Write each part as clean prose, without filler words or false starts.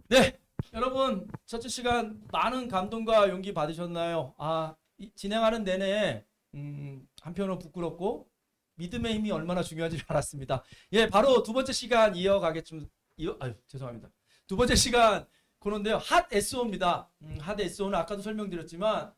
네, 여러분 첫째 시간 많은 감동과 용기 받으셨나요? 진행하는 내내 한편으로 부끄럽고 믿음의 힘이 얼마나 중요한지 알았습니다. 예, 바로 두 번째 시간 이어가겠습니다. 죄송합니다. 두 번째 시간 그런데요, 핫 SO입니다. 핫 SO는 아까도 설명드렸지만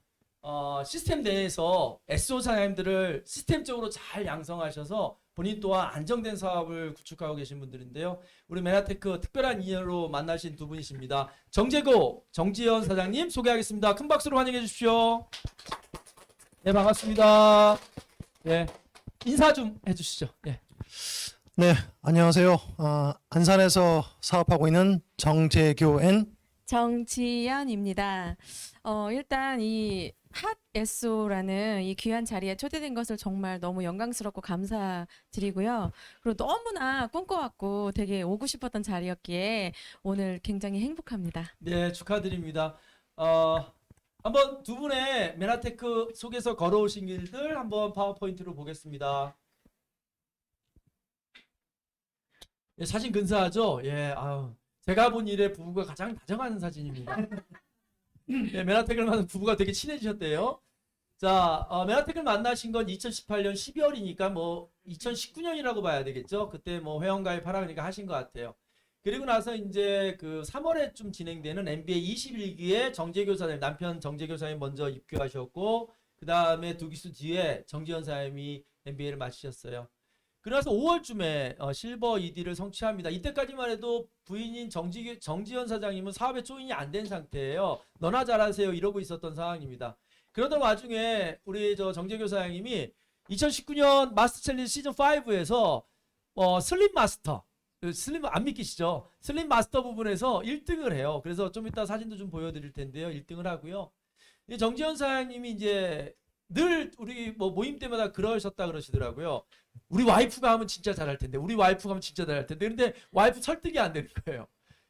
시스템 내에서 SO 사장님들을 시스템적으로 잘 양성하셔서 본인 또한 안정된 사업을 구축하고 계신 분들인데요. 우리 메나테크 특별한 인연으로 만나신 두 분이십니다. 정재고, 정지현 사장님 소개하겠습니다. 큰 박수로 환영해 주십시오. 네, 반갑습니다. 네, 인사 좀 해주시죠. 네. 네, 안녕하세요. 안산에서 사업하고 있는 정재교엔. 정지연입니다. 일단 이 핫 SO라는 이 귀한 자리에 초대된 것을 정말 너무 영광스럽고 감사드리고요. 그리고 너무나 꿈꿔왔고 되게 오고 싶었던 자리였기에 오늘 굉장히 행복합니다. 네, 축하드립니다. 한번 두 분의 메나테크 속에서 걸어오신 길들 한번 파워포인트로 보겠습니다. 예, 사진 근사하죠? 예, 제가 본 이래 부부가 가장 다정한 사진입니다. 예, 메나텍을 만난 부부가 되게 친해지셨대요. 자, 메나텍을 만나신 건 2018년 12월이니까 뭐 2019년이라고 봐야 되겠죠? 그때 뭐 회원가입하라 그러니까 하신 것 같아요. 그리고 나서 이제 그 3월에 좀 진행되는 MBA 21기에 정재교사님, 남편 정재교사님 먼저 입교하셨고, 그 다음에 두 기수 뒤에 정지현 사님이 MBA를 마치셨어요. 그래서 5월쯤에 실버 ED를 성취합니다. 이때까지만 해도 부인인 정지현 사장님은 사업에 조인이 안 된 상태예요. 너나 잘하세요 이러고 있었던 상황입니다. 그러던 와중에 우리 정재교 사장님이 2019년 마스터 챌린지 시즌 5에서 슬림 마스터, 슬림 안 믿기시죠? 슬림 마스터 부분에서 1등을 해요. 그래서 좀 이따 사진도 좀 보여드릴 텐데요. 1등을 하고요. 정지현 사장님이 이제 늘 우리 뭐 모임 때마다 그러셨다 그러시더라고요. 우리 와이프가 하면 진짜 잘할 텐데, 우리 와이프가 하면 진짜 잘할 텐데. 근데 와이프 설득이 안 되는 거예요.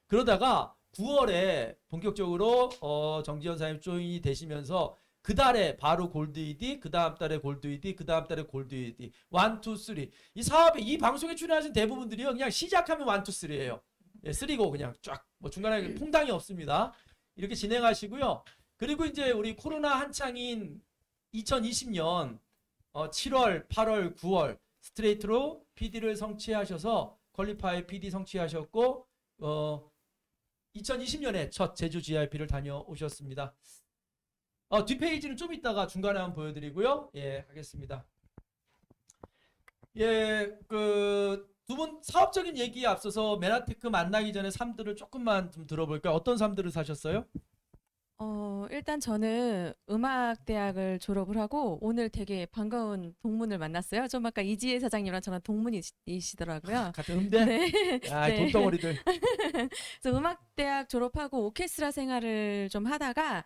그러다가 9월에 본격적으로 정지현 사장님 조인이 되시면서 그 달에 바로 골드 ED, 그 다음 달에 골드 ED, 그 다음 달에 골드 ED, 1, 2, 3. 이 사업에 이 방송에 출연하신 대부분들이요, 그냥 시작하면 1, 2, 3예요. 예, 3고 그냥 쫙 뭐 중간에 퐁당이 없습니다. 이렇게 진행하시고요. 그리고 이제 우리 코로나 한창인 2020년 7월, 8월, 9월 스트레이트로 PD를 성취하셔서 퀄리파이 PD 성취하셨고 2020년에 첫 제주 GIP를 다녀오셨습니다. 뒷페이지는 좀 이따가 중간에 한번 보여드리고요. 예, 하겠습니다. 예, 두 분 사업적인 얘기에 앞서서 메나테크 만나기 전에 삶들을 조금만 좀 들어볼까요? 어떤 삶들을 사셨어요? 일단 저는 음악대학을 졸업을 하고 오늘 되게 반가운 동문을 만났어요. 좀 아까 이지혜 사장님이랑 저랑 동문이시더라고요. 같은 음대? 네. 네. 돈덩어리들. 그래서 음악대학 졸업하고 오케스트라 생활을 좀 하다가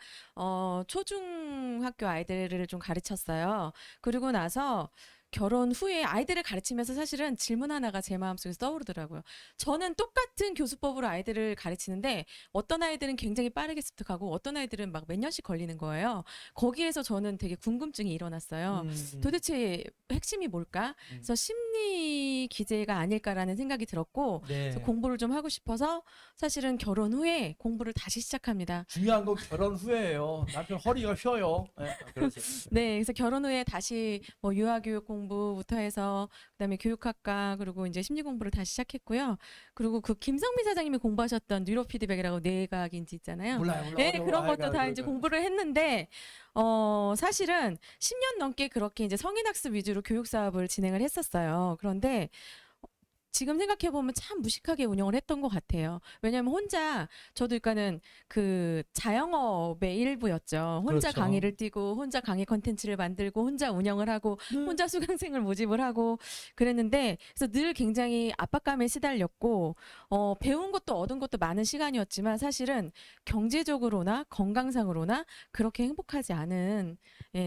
초중학교 아이들을 좀 가르쳤어요. 그리고 나서 결혼 후에 아이들을 가르치면서 사실은 질문 하나가 제 마음속에서 떠오르더라고요. 저는 똑같은 교수법으로 아이들을 가르치는데 어떤 아이들은 굉장히 빠르게 습득하고 어떤 아이들은 막 몇 년씩 걸리는 거예요. 거기에서 저는 되게 궁금증이 일어났어요. 도대체 핵심이 뭘까? 그래서 심리 기제가 아닐까라는 생각이 들었고 네. 그래서 공부를 좀 하고 싶어서 사실은 결혼 후에 공부를 다시 시작합니다. 중요한 건 결혼 후에예요. 남편 허리가 휘어요. 네, 그러세요. 네, 그래서 결혼 후에 다시 뭐 유아교육 공부부터 해서 그다음에 교육학과 그리고 이제 심리 공부를 다시 시작했고요. 그리고 그 김성미 사장님이 공부하셨던 뉴로 피드백이라고 뇌과학인지 있잖아요. 몰라요. 네, 그런 것도 다 이제 공부를 했는데 사실은 10년 넘게 그렇게 이제 성인학습 위주로 교육 사업을 진행을 했었어요. 그런데 지금 생각해보면 참 무식하게 운영을 했던 것 같아요. 왜냐하면 혼자 저도 그러니까는 그 자영업의 일부였죠. 혼자 그렇죠. 강의를 띄고 혼자 강의 컨텐츠를 만들고 혼자 운영을 하고 혼자 수강생을 모집을 하고 그랬는데 그래서 늘 굉장히 압박감에 시달렸고 배운 것도 얻은 것도 많은 시간이었지만 사실은 경제적으로나 건강상으로나 그렇게 행복하지 않은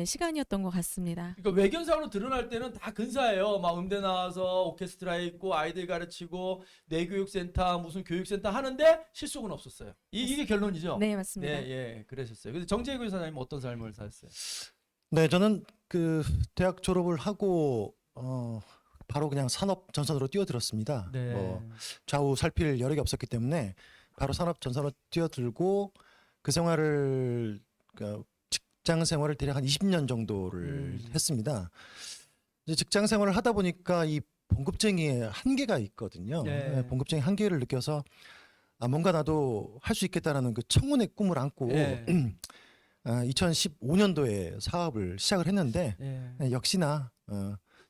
시간이었던 것 같습니다. 그러니까 외견상으로 드러날 때는 다 근사해요. 막 음대 나와서 오케스트라에 있고 아이들 가르치고 뇌교육센터 무슨 교육센터 하는데 실속은 없었어요. 이게 결론이죠. 네, 맞습니다. 네, 예, 그러셨어요. 근데 정재구 사장님 어떤 삶을 사셨어요? 네, 저는 그 대학 졸업을 하고 바로 그냥 산업 전선으로 뛰어들었습니다. 네. 뭐 좌우 살필 여력이 없었기 때문에 바로 산업 전선으로 뛰어들고 그 생활을 직장 생활을 대략 한 20년 정도를 했습니다. 이제 직장 생활을 하다 보니까 이 봉급쟁이의 한계가 있거든요. 네. 봉급쟁이 한계를 느껴서 뭔가 나도 할 수 있겠다라는 그 청운의 꿈을 안고 예. 2015년도에 사업을 시작을 했는데 예. 역시나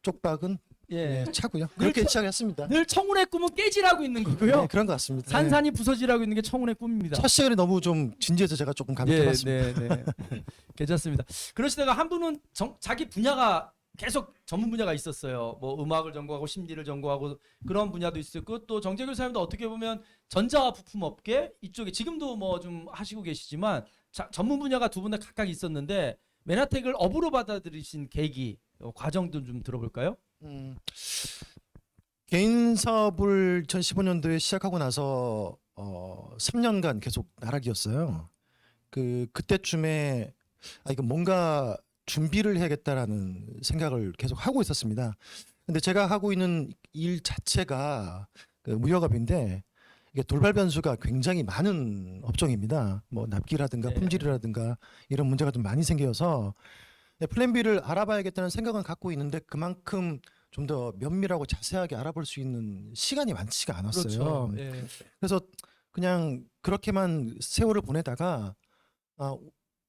쪽박은 예. 차고요. 그렇게 늘 시작했습니다. 늘 청운의 꿈은 깨지라고 있는 거고요. 네, 그런 것 같습니다. 산산이 부서지라고 있는 게 청운의 꿈입니다. 첫 시간이 너무 좀 진지해서 제가 조금 감이 예, 들었습니다. 네. 괜찮습니다. 그러시다가 한 분은 자기 분야가 계속 전문 분야가 있었어요. 뭐 음악을 전공하고 심리를 전공하고 그런 분야도 있었고 또 정재규 사님도 어떻게 보면 전자 부품 업계 이쪽에 지금도 뭐 좀 하시고 계시지만 전문 분야가 두 분 다 각각 있었는데 메나텍을 업으로 받아들이신 계기 과정도 좀 들어볼까요? 개인 사업을 2015년도에 시작하고 나서 3년간 계속 나락이었어요. 그때쯤에 이거 뭔가 준비를 해야겠다라는 생각을 계속 하고 있었습니다. 근데 제가 하고 있는 일 자체가 무역업인데 이게 돌발 변수가 굉장히 많은 업종입니다. 뭐 납기라든가 네. 품질이라든가 이런 문제가 좀 많이 생겨서 플랜 B를 알아봐야겠다는 생각은 갖고 있는데 그만큼 좀 더 면밀하고 자세하게 알아볼 수 있는 시간이 많지가 않았어요. 그렇죠. 예. 그래서 그냥 그렇게만 세월을 보내다가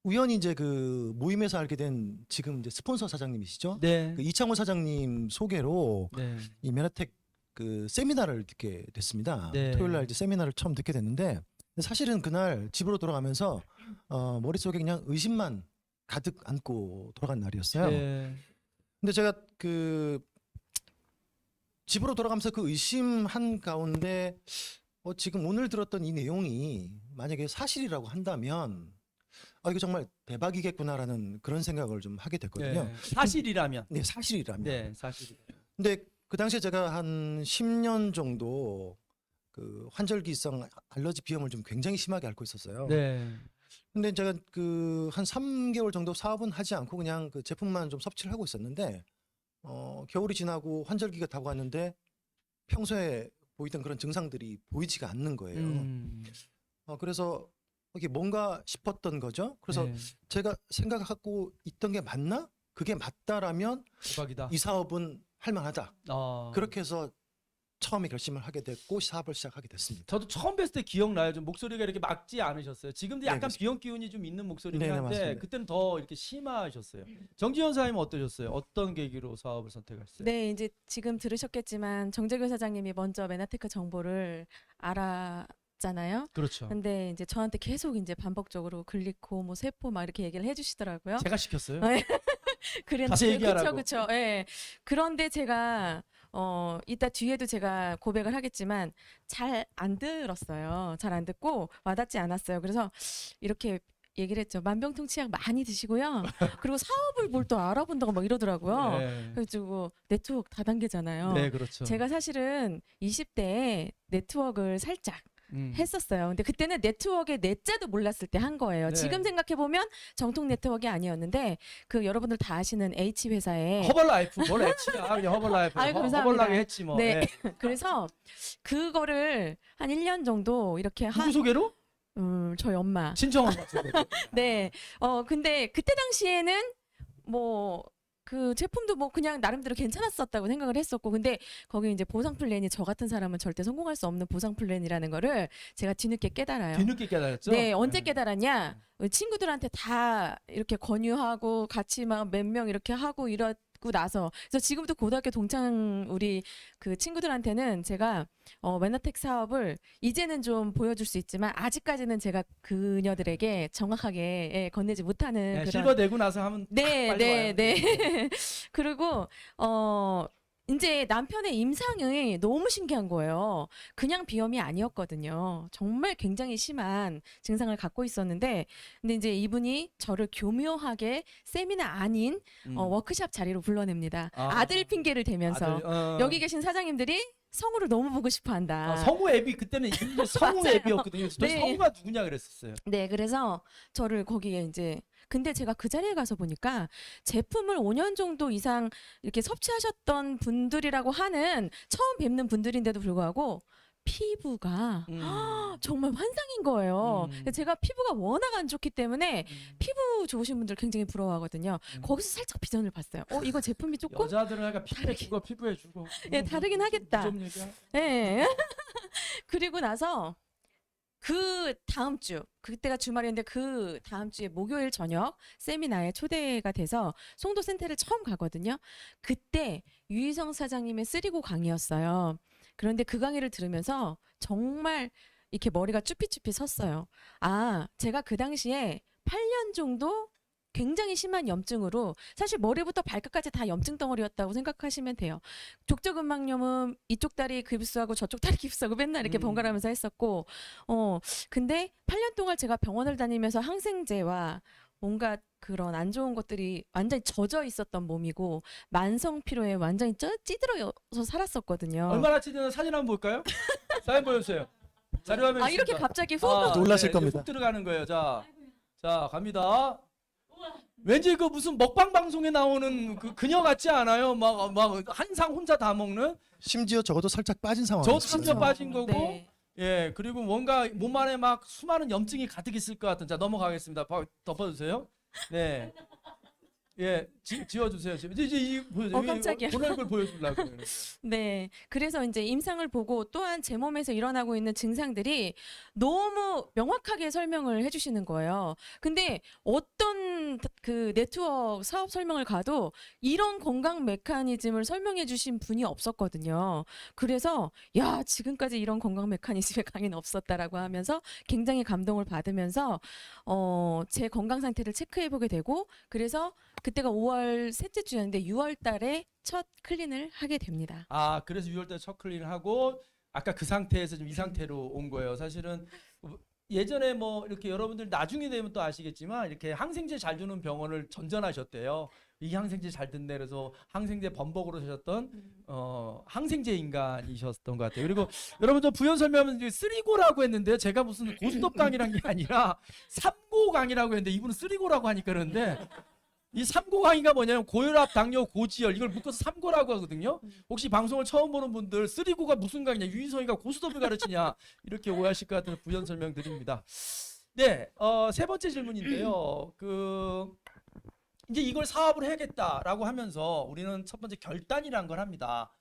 우연히 이제 그 모임에서 알게 된 지금 이제 스폰서 사장님이시죠. 네. 그 이창호 사장님 소개로 네. 이 메나텍 그 세미나를 듣게 됐습니다. 네. 토요일 날 이제 세미나를 처음 듣게 됐는데 사실은 그날 집으로 돌아가면서 머릿속에 그냥 의심만 가득 안고 돌아간 날이었어요. 네. 근데 제가 그 집으로 돌아가면서 그 의심한 가운데 지금 오늘 들었던 이 내용이 만약에 사실이라고 한다면 이거 정말 대박이겠구나라는 그런 생각을 좀 하게 됐거든요. 네. 사실이라면. 네, 사실이라면. 네, 사실. 근데 그 당시에 제가 한 10년 정도 그 환절기성 알러지 비염을 좀 굉장히 심하게 앓고 있었어요. 네. 근데 제가 그 한 3개월 정도 사업은 하지 않고 그냥 그 제품만 좀 섭취를 하고 있었는데 겨울이 지나고 환절기가 다가왔는데 평소에 보이던 그런 증상들이 보이지가 않는 거예요. 그래서 이게 뭔가 싶었던 거죠. 그래서 네. 제가 생각하고 있던 게 맞나? 그게 맞다라면 대박이다. 이 사업은 할만하다. 아. 그렇게 해서 처음에 결심을 하게 됐고 사업을 시작하게 됐습니다. 저도 처음 뵀을 때 기억나요. 좀 목소리가 이렇게 막지 않으셨어요. 지금도 네, 약간 그렇습니다. 비염 기운이 좀 있는 목소리긴 네, 네, 한데 맞습니다. 그때는 더 이렇게 심하셨어요. 정지현 사님은 어떠셨어요? 어떤 계기로 사업을 선택하셨어요? 네, 이제 지금 들으셨겠지만 정재규 사장님이 먼저 메나테크 정보를 알았잖아요. 그렇죠. 근데 이제 저한테 계속 이제 반복적으로 글리코, 뭐 세포 막 이렇게 얘기를 해주시더라고요. 제가 시켰어요. 네. 그랬는데 자세히 얘기하라고. 그쵸. 예. 그런데 제가 이따 뒤에도 제가 고백을 하겠지만 잘 안 들었어요. 잘 안 듣고 와닿지 않았어요. 그래서 이렇게 얘기를 했죠. 만병통치약 많이 드시고요. 그리고 사업을 뭘 또 알아본다고 막 이러더라고요. 네. 그래가지고 네트워크 다단계잖아요. 네, 그렇죠. 제가 사실은 20대에 네트워크를 살짝 했었어요. 근데 그때는 네트워크의 네자도 몰랐을 때 한 거예요. 네. 지금 생각해 보면 정통 네트워크가 아니었는데 그 여러분들 다 아시는 H 회사에 허벌라이프 뭘 했지야. 그냥 허벌라이프. 아유, 감사합니다. 허벌나게 했지 뭐. 네. 네. 그래서 그거를 한 1년 정도 이렇게 누구 소개로? 저희 엄마. 친정 엄마 소개로. 네. 근데 그때 당시에는 뭐 그 제품도 뭐 그냥 나름대로 괜찮았었다고 생각을 했었고, 근데 거기 이제 보상 플랜이 저 같은 사람은 절대 성공할 수 없는 보상 플랜이라는 거를 제가 뒤늦게 깨달아요. 뒤늦게 깨달았죠? 네, 언제 깨달았냐? 친구들한테 다 이렇게 권유하고 같이 막 몇 명 이렇게 하고 이러고 나서, 그래서 지금도 고등학교 동창 우리 그 친구들한테는 제가 메나텍 사업을 이제는 좀 보여줄 수 있지만 아직까지는 제가 그녀들에게 정확하게 건네지 못하는 네, 그런. 실버 내고 나서 하면 네, 빨리 네, 와요. 네. 그리고 이제 남편의 임상이 너무 신기한 거예요. 그냥 비염이 아니었거든요. 정말 굉장히 심한 증상을 갖고 있었는데, 근데 이제 이분이 저를 교묘하게 세미나 아닌 워크샵 자리로 불러냅니다. 아. 아들 핑계를 대면서 아들, 여기 계신 사장님들이 성우를 너무 보고 싶어한다. 성우 앱이 그때는 이제 성우 맞아요. 앱이었거든요. 저 네. 성우가 누구냐 그랬었어요. 네, 그래서 저를 거기에 이제, 근데 제가 그 자리에 가서 보니까 제품을 5년 정도 이상 이렇게 섭취하셨던 분들이라고 하는 처음 뵙는 분들인데도 불구하고 피부가 음. 정말 환상인 거예요. 음. 제가 피부가 워낙 안 좋기 때문에 피부 좋으신 분들 굉장히 부러워하거든요. 음. 거기서 살짝 비전을 봤어요. 이거 제품이 조금 여자들은 약간 피부에 주고 피부에 주고. 예, 다르긴 하겠다. 좀 얘기야. 예. 그리고 나서 그 다음 주, 그때가 주말이었는데 그 다음 주에 목요일 저녁 세미나에 초대가 돼서 송도 센터를 처음 가거든요. 그때 유희성 사장님의 쓰리고 강의였어요. 그런데 그 강의를 들으면서 정말 이렇게 머리가 쭈삣쭈삣 섰어요. 제가 그 당시에 8년 정도 굉장히 심한 염증으로 사실 머리부터 발끝까지 다 염증 덩어리였다고 생각하시면 돼요. 족저근막염은 이쪽 다리 깁스하고 저쪽 다리 깁스하고 맨날 이렇게 번갈아가면서 했었고 근데 8년 동안 제가 병원을 다니면서 항생제와 뭔가 그런 안 좋은 것들이 완전히 젖어 있었던 몸이고 만성 피로에 완전히 찌들어서 살았었거든요. 얼마나 찌든 사진 한번 볼까요? 사진 보여주세요. 자료화면 이렇게 있습니다. 갑자기 훅 놀라실 네, 겁니다. 훅 들어가는 거예요. 자 갑니다. 왠지 그 무슨 먹방 방송에 나오는 그 그녀 같지 않아요? 막 한상 혼자 다 먹는. 심지어 적어도 살짝 빠진 저 상황이었어요. 심지어 빠진 거고. 네. 예, 그리고 뭔가 몸 안에 막 수많은 염증이 가득 있을 것 같은. 자 넘어가겠습니다. 덮어주세요. 네. 예, 지워주세요. 이제 보여주세요. 깜짝이야. 본 얼굴 보여주려고. 네. 그래서 이제 임상을 보고 또한 제 몸에서 일어나고 있는 증상들이 너무 명확하게 설명을 해주시는 거예요. 근데 어떤 그 네트워크 사업 설명을 가도 이런 건강 메커니즘을 설명해 주신 분이 없었거든요. 그래서 야, 지금까지 이런 건강 메커니즘의 강의는 없었다라고 하면서 굉장히 감동을 받으면서 제 건강 상태를 체크해 보게 되고 그래서 그때가 5월 셋째 주였는데 6월 달에 첫 클린을 하게 됩니다. 그래서 6월달에 첫 클린을 하고 아까 그 상태에서 좀 이 상태로 온 거예요. 사실은 예전에 뭐 이렇게 여러분들 나중에 되면 또 아시겠지만 이렇게 항생제 잘 주는 병원을 전전하셨대요. 이 항생제 잘 든다 그래서 항생제 범벅으로 사셨던 항생제 인간이셨던 것 같아요. 그리고 여러분 저 부연 설명하면 이제 쓰리고라고 했는데 제가 무슨 고스톱 강이란 게 아니라 삼고 강이라고 했는데 이분은 쓰리고라고 하니까 그러는데 이 삼고 강의가 뭐냐면 고혈압, 당뇨, 고지혈 이걸 묶어서 삼고라고 하거든요. 혹시 방송을 처음 보는 분들 쓰리고가 무슨 강이냐, 유희성이가 고스톱을 가르치냐 이렇게 오해하실 것 같아서 부연 설명드립니다. 네, 세 번째 질문인데요. 이제 이걸 사업을 해야겠다라고 하면서 우리는 첫 번째 결단이라는 걸 합니다.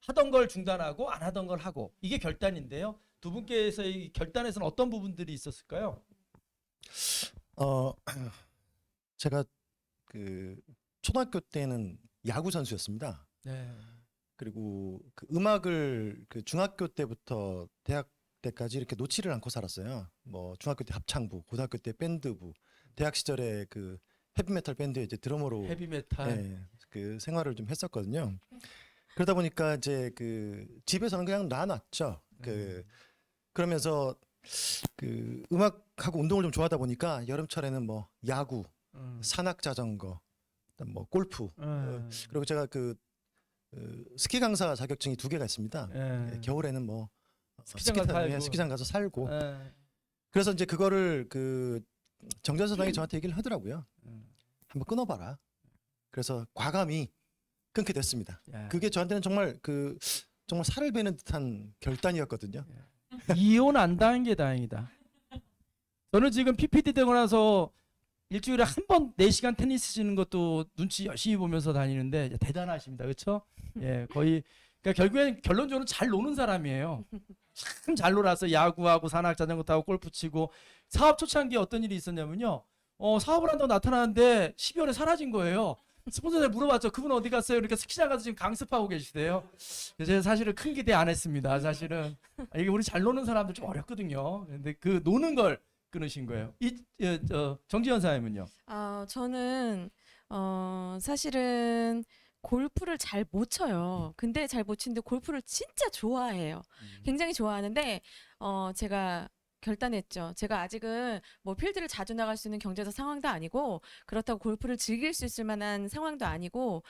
하던 걸 중단하고 안 하던 걸 하고 이게 결단인데요. 두 분께서 이 결단에서는 어떤 부분들이 있었을까요? 제가 그 초등학교 때는 야구 선수였습니다. 네. 그리고 그 음악을 그 중학교 때부터 대학 때까지 이렇게 놓지를 않고 살았어요. 뭐 중학교 때 합창부, 고등학교 때 밴드부, 대학 시절에 그 헤비메탈 밴드에 이제 드러머로 헤비메탈. 그 생활을 좀 했었거든요. 그러다 보니까 이제 그 집에서는 그냥 놔놨죠. 그러면서 그 음악하고 운동을 좀 좋아하다 보니까 여름철에는 뭐 야구, 산악 자전거, 뭐 골프, 그리고 제가 그 스키 강사 자격증이 2개가 있습니다. 겨울에는 뭐 스키장 가서 살고. 그래서 이제 그거를 그 정전사장이 저한테 얘기를 하더라고요. 한번 끊어봐라. 그래서 과감히 끊게 됐습니다. 그게 저한테는 정말 정말 살을 베는 듯한 결단이었거든요. 이혼 안 당한 게 다행이다. 저는 지금 PPT 되고 나서 일주일에 한 번 4시간 테니스 치는 것도 눈치 열심히 보면서 다니는데 대단하십니다. 그렇죠? 예, 거의 그러니까 결국엔 결론적으로 잘 노는 사람이에요. 참 잘 놀아서 야구하고 산악 자전거 타고 골프 치고 사업 초창기에 어떤 일이 있었냐면요. 사업을 한다고 나타나는데 12월에 사라진 거예요. 스폰서한테 물어봤죠. 그분 어디 갔어요? 그러니까 스키장 가서 지금 강습하고 계시대요. 그래서 제가 사실은 큰 기대 안 했습니다. 사실은 이게 우리 잘 노는 사람들 좀 어렵거든요. 근데 그 노는 걸 끊으신 거예요. 정지현 사님은요? 저는 사실은 골프를 잘 못 쳐요. 근데 잘 못 치는데 골프를 진짜 좋아해요. 굉장히 좋아하는데 제가 결단했죠. 제가 아직은 뭐 필드를 자주 나갈 수 있는 경제적 상황도 아니고 그렇다고 골프를 즐길 수 있을 만한 상황도 아니고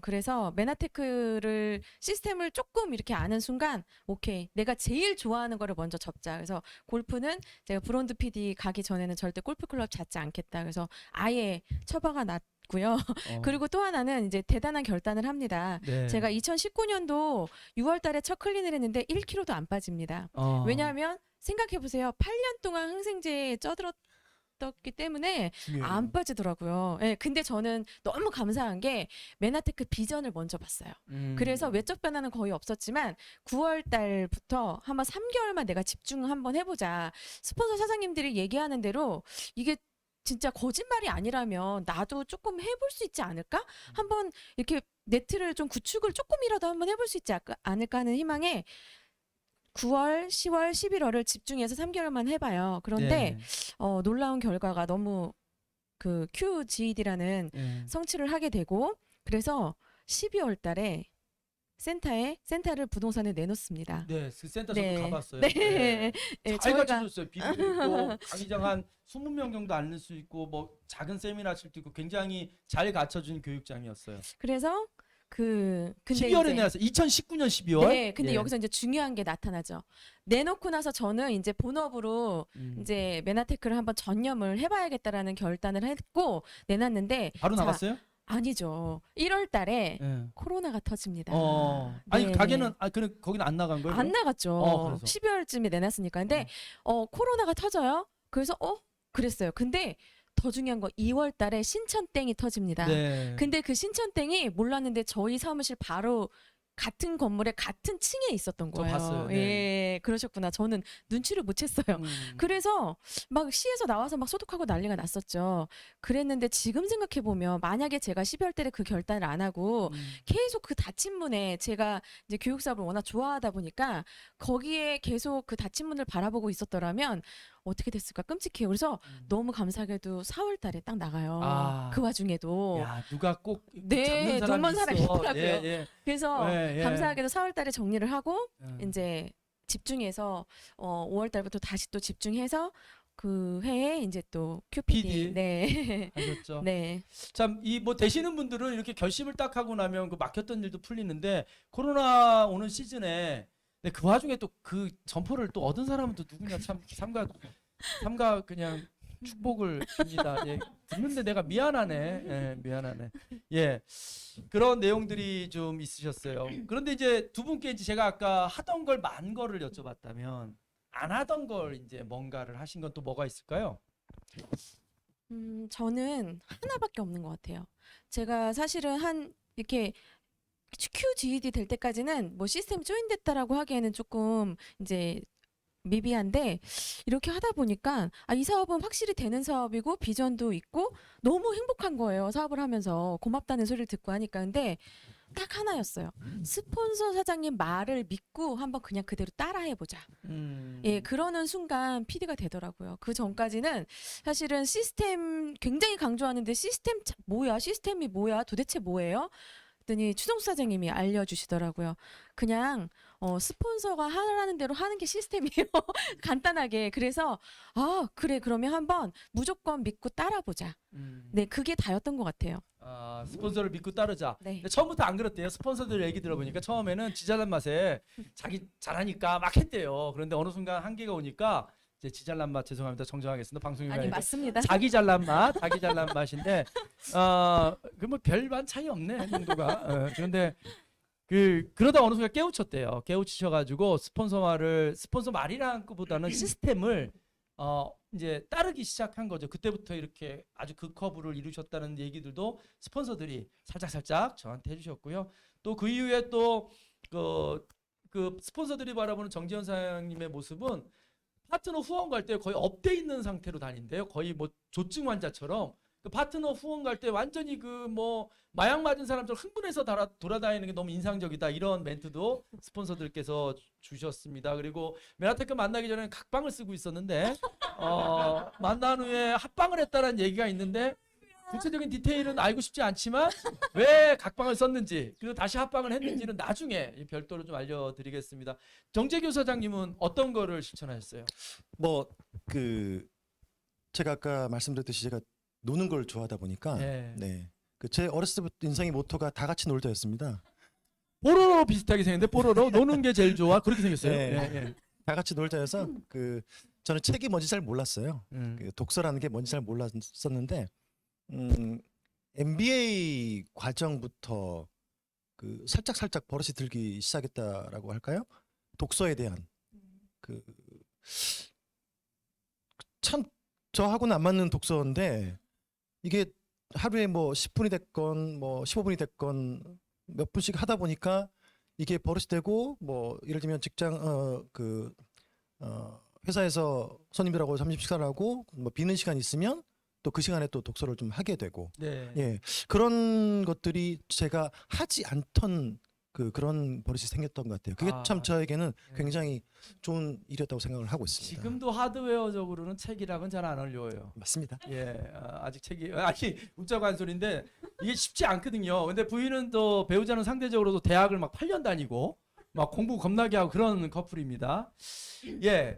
그래서 메나테크를 시스템을 조금 이렇게 아는 순간 오케이 내가 제일 좋아하는 거를 먼저 접자. 그래서 골프는 제가 브론드 PD 가기 전에는 절대 골프 클럽 잡지 않겠다. 그래서 아예 처방가 났고요. 그리고 또 하나는 이제 대단한 결단을 합니다. 네. 제가 2019년도 6월 달에 첫 클린을 했는데 1kg도 안 빠집니다. 왜냐하면 생각해 보세요. 8년 동안 항생제에 쪄들었기 때문에 중요해요. 안 빠지더라고요. 예, 근데 저는 너무 감사한 게 메나테크 비전을 먼저 봤어요. 그래서 외적 변화는 거의 없었지만 9월 달부터 한번 3개월만 내가 집중 한번 해보자. 스폰서 사장님들이 얘기하는 대로 이게 진짜 거짓말이 아니라면 나도 조금 해볼 수 있지 않을까? 한번 이렇게 네트를 좀 구축을 조금이라도 한번 해볼 수 있지 않을까 하는 희망에 9월, 10월, 11월을 집중해서 3개월만 해봐요. 그런데 네. 놀라운 결과가 너무 그 QGED라는 성취를 하게 되고 그래서 12월 달에 센터를 부동산에 내놓습니다. 네, 그 센터 네. 저도 가봤어요. 네. 네, 잘 저희가 갖춰줬어요. 비밀도 있고 강의장 한 20명 정도 앉을 수 있고 뭐 작은 세미나실도 있고 굉장히 잘 갖춰준 교육장이었어요. 그래서 근데 12월에 이제 내놨어요. 2019년 12월. 네, 근데 예. 여기서 이제 중요한 게 나타나죠. 내놓고 나서 저는 이제 본업으로 이제 메나테크를 한번 전념을 해봐야겠다라는 결단을 했고 내놨는데 바로 자, 나갔어요? 아니죠. 1월 달에 예. 코로나가 터집니다. 아니 네, 가게는 그럼 거기는 안 나간 거예요? 안 그럼? 나갔죠. 그래서. 12월쯤에 내놨으니까. 근데 코로나가 터져요. 그래서 그랬어요. 근데 더 중요한 거 2월 달에 신천땡이 터집니다. 네. 근데 그 신천땡이 몰랐는데 저희 사무실 바로 같은 건물에 같은 층에 있었던 저 거예요. 봤어요. 네. 예, 그러셨구나. 저는 눈치를 못 챘어요. 그래서 막 시에서 나와서 막 소독하고 난리가 났었죠. 그랬는데 지금 생각해 보면 만약에 제가 12월 달에 그 결단을 안 하고 계속 그 닫힌 문에 제가 이제 교육 사업을 워낙 좋아하다 보니까 거기에 계속 그 닫힌 문을 바라보고 있었더라면 어떻게 됐을까 끔찍해요. 그래서 너무 감사하게도 4월 달에 딱 나가요. 아. 그 와중에도. 야, 누가 꼭 네, 잡는 사람이 눈먼 있어. 사람이 있더라고요. 예, 예. 그래서 예, 예. 감사하게도 4월 달에 정리를 하고 예. 이제 집중해서 5월 달부터 다시 또 집중해서 그 해에 이제 또 QPD PD. 네. 하셨죠. 네. 참 이 뭐 되시는 분들은 이렇게 결심을 딱 하고 나면 그 막혔던 일도 풀리는데 코로나 오는 시즌에 근데 그 와중에 또 그 점포를 또 얻은 사람은 또 누구냐 참 삼가 그냥 축복을 줍니다. 예. 듣는데 내가 미안하네. 예, 미안하네. 예. 그런 내용들이 좀 있으셨어요. 그런데 이제 두 분께 이제 제가 아까 하던 걸 만 거를 여쭤봤다면 안 하던 걸 이제 뭔가를 하신 건 또 뭐가 있을까요? 저는 하나밖에 없는 것 같아요. 제가 사실은 이렇게 QGED 될 때까지는 뭐 시스템 조인됐다라고 하기에는 조금 이제 미비한데 이렇게 하다 보니까 이 사업은 확실히 되는 사업이고 비전도 있고 너무 행복한 거예요. 사업을 하면서 고맙다는 소리를 듣고 하니까. 근데 딱 하나였어요. 스폰서 사장님 말을 믿고 한번 그냥 그대로 따라해보자. 예, 그러는 순간 PD가 되더라고요. 그 전까지는 사실은 시스템 굉장히 강조하는데 시스템이 뭐야? 도대체 뭐예요? 그랬더니 추정수 사장님이 알려주시더라고요. 그냥 스폰서가 하라는 대로 하는 게 시스템이에요. 간단하게. 그래서 그래 그러면 한번 무조건 믿고 따라보자. 네, 그게 다였던 것 같아요. 스폰서를 믿고 따르자. 네. 근데 처음부터 안 그랬대요. 스폰서들 얘기 들어보니까 처음에는 지잘난 맛에 자기 잘하니까 막 했대요. 그런데 어느 순간 한계가 오니까 이제 지잘난 맛 죄송합니다. 정정하겠습니다. 방송에 아니 맞습니다. 자기 잘난 맛인데 그 뭐 별반 차이 없네 정도가. 그런데 그러다 어느 순간 깨우쳤대요. 깨우치셔가지고 스폰서 말이라는 것보다는 시스템을 이제 따르기 시작한 거죠. 그때부터 이렇게 아주 그 커브를 이루셨다는 얘기들도 스폰서들이 살짝 저한테 해주셨고요. 또 그 이후에 또 그 스폰서들이 바라보는 정지현 사장님의 모습은 파트너 후원 갈 때 거의 업돼 있는 상태로 다닌대요. 거의 뭐 조증 환자처럼. 그 파트너 후원 갈 때 완전히 그 뭐 마약 맞은 사람처럼 흥분해서 돌아다니는 게 너무 인상적이다. 이런 멘트도 스폰서들께서 주셨습니다. 그리고 메나테크 만나기 전에 각방을 쓰고 있었는데 만난 후에 합방을 했다는 얘기가 있는데 구체적인 디테일은 알고 싶지 않지만 왜 각방을 썼는지 그리고 다시 합방을 했는지는 나중에 별도로 좀 알려드리겠습니다. 정재규 사장님은 어떤 거를 실천하셨어요? 뭐 그 제가 아까 말씀드렸듯이 제가 노는 걸 좋아하다 보니까 네. 네. 그 제 어렸을 때부터 인생의 모토가 다 같이 놀자였습니다. 뽀로로 비슷하게 생겼는데 뽀로로 노는 게 제일 좋아 그렇게 생겼어요. 네. 예, 예. 다 같이 놀자여서 그 저는 책이 뭔지 잘 몰랐어요. 그 독서라는 게 뭔지 잘 몰랐었는데 MBA 과정부터 그 살짝 버릇이 들기 시작했다라고 할까요? 독서에 대한 그 참 저하고는 안 맞는 독서인데 이게 하루에 뭐 10분이 됐건 뭐 15분이 됐건 몇 분씩 하다 보니까 이게 버릇이 되고 뭐 예를 들면 직장 회사에서 손님들하고 점심 식사를 하고 뭐 비는 시간 있으면 또 그 시간에 또 독서를 좀 하게 되고 네. 예 그런 것들이 제가 하지 않던 그런 버릇이 생겼던 것 같아요. 그게 아, 참 저에게는 네. 굉장히 좋은 일이었다고 생각을 하고 있습니다. 지금도 하드웨어적으로는 책이랑은 잘 안 어울려요. 맞습니다. 예, 아직 책이 아니 웃자고 한 소리인데 이게 쉽지 않거든요. 근데 부인은 또 배우자는 상대적으로도 대학을 막 8년 다니고 막 공부 겁나게 하고 그런 커플입니다. 예,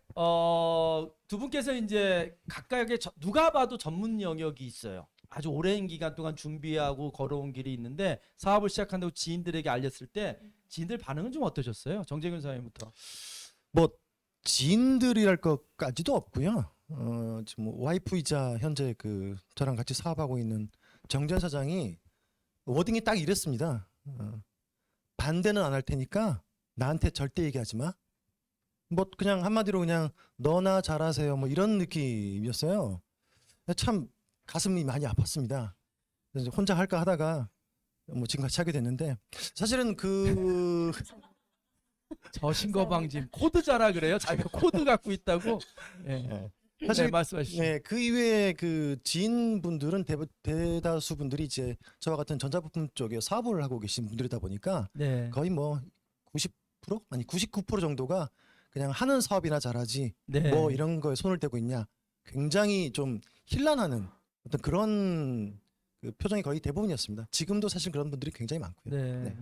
두 분께서 이제 각각의 누가 봐도 전문 영역이 있어요. 아주 오랜 기간 동안 준비하고 걸어온 길이 있는데 사업을 시작한다고 지인들에게 알렸을 때 지인들 반응은 좀 어떠셨어요? 정재균 사장님부터. 뭐 지인들이랄 것까지도 없고요. 지금 뭐 와이프이자 현재 그 저랑 같이 사업하고 있는 정전 사장이 워딩이 딱 이랬습니다. 반대는 안 할 테니까 나한테 절대 얘기하지 마. 뭐 그냥 한마디로 그냥 너나 잘하세요. 뭐 이런 느낌이었어요. 참 가슴이 많이 아팠습니다. 그래서 혼자 할까 하다가 뭐 지금 같이 하게 됐는데 사실은 그 저신거방짐 코드 자라 그래요. 자기가 코드 갖고 있다고. 예. 사실 네, 말씀하시죠. 네, 그 이외에 그 지인분들은 대다수 분들이 이제 저와 같은 전자부품 쪽에 사업을 하고 계신 분들이다 보니까 네. 거의 뭐 90% 아니 99% 정도가 그냥 하는 사업이나 잘하지 네. 뭐 이런 거에 손을 대고 있냐 굉장히 좀 힐난하는 어떤 그런 그 표정이 거의 대부분이었습니다. 지금도 사실 그런 분들이 굉장히 많고요. 네. 네.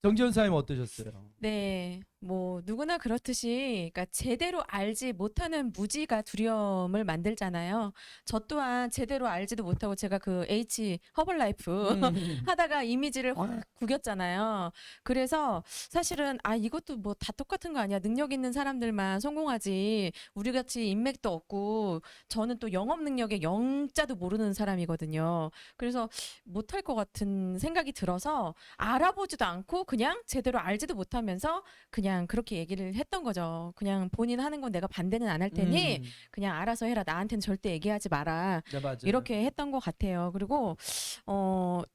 정지현 사님 어떠셨어요? 네, 뭐 누구나 그렇듯이, 그러니까 제대로 알지 못하는 무지가 두려움을 만들잖아요. 저 또한 제대로 알지도 못하고 제가 그 H 허벌라이프 하다가 이미지를 확 구겼잖아요. 그래서 사실은 이것도 뭐 다 똑같은 거 아니야. 능력 있는 사람들만 성공하지. 우리 같이 인맥도 없고 저는 또 영업 능력에 영자도 모르는 사람이거든요. 그래서 못할 것 같은 생각이 들어서 알아보지도 않고 그냥 제대로 알지도 못하면서 그냥 그렇게 얘기를 했던 거죠. 그냥 본인 하는 건 내가 반대는 안 할 테니 그냥 알아서 해라. 나한테는 절대 얘기하지 마라. 네, 맞아요. 이렇게 했던 것 같아요. 그리고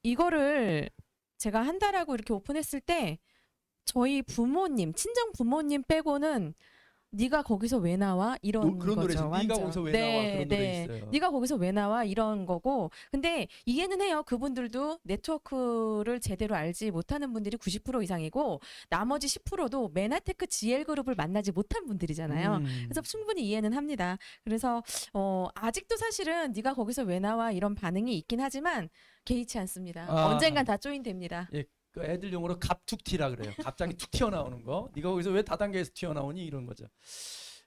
이거를 제가 한다라고 이렇게 오픈했을 때 저희 부모님, 친정 부모님 빼고는 네가 거기서 왜 나와? 이런 그런 노래 거죠. 있어요. 네가 완전. 거기서 왜 나와? 그런 노래 있어요. 네가 거기서 왜 나와? 이런 거고. 근데 이해는 해요. 그분들도 네트워크를 제대로 알지 못하는 분들이 90% 이상이고 나머지 10%도 메나테크 GL그룹을 만나지 못한 분들이잖아요. 그래서 충분히 이해는 합니다. 그래서 아직도 사실은 네가 거기서 왜 나와? 이런 반응이 있긴 하지만 개의치 않습니다. 언젠간 다 조인됩니다. 예, 그 애들 용어로 갑툭튀라 그래요. 갑자기 툭 튀어나오는 거. 네가 거기서 왜 다단계에서 튀어나오니 이런 거죠.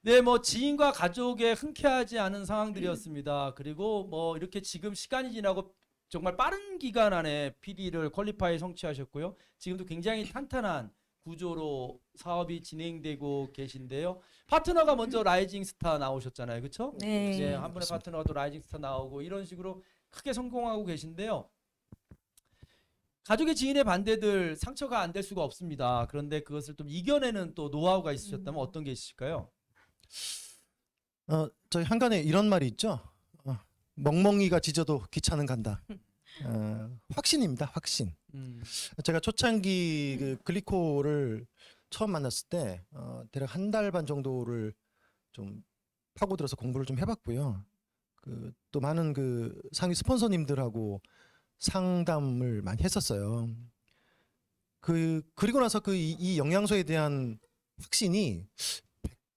네, 뭐 지인과 가족의 흔쾌하지 않은 상황들이었습니다. 그리고 뭐 이렇게 지금 시간이 지나고 정말 빠른 기간 안에 PD를 퀄리파이 성취하셨고요. 지금도 굉장히 탄탄한 구조로 사업이 진행되고 계신데요. 파트너가 먼저 라이징 스타 나오셨잖아요. 그렇죠? 네. 이제 한 분의 파트너가 또 라이징 스타 나오고 이런 식으로 크게 성공하고 계신데요. 가족의 지인의 반대들 상처가 안 될 수가 없습니다. 그런데 그것을 좀 이겨내는 또 노하우가 있으셨다면 어떤 게 있을까요? 저희 한간에 이런 말이 있죠. 멍멍이가 짖어도 기차는 간다. 확신입니다. 확신. 제가 초창기 그 글리코를 처음 만났을 때 대략 한 달 반 정도를 좀 파고들어서 공부를 좀 해봤고요. 그 또 많은 그 상위 스폰서님들하고 상담을 많이 했었어요. 그리고 나서 이 영양소에 대한 확신이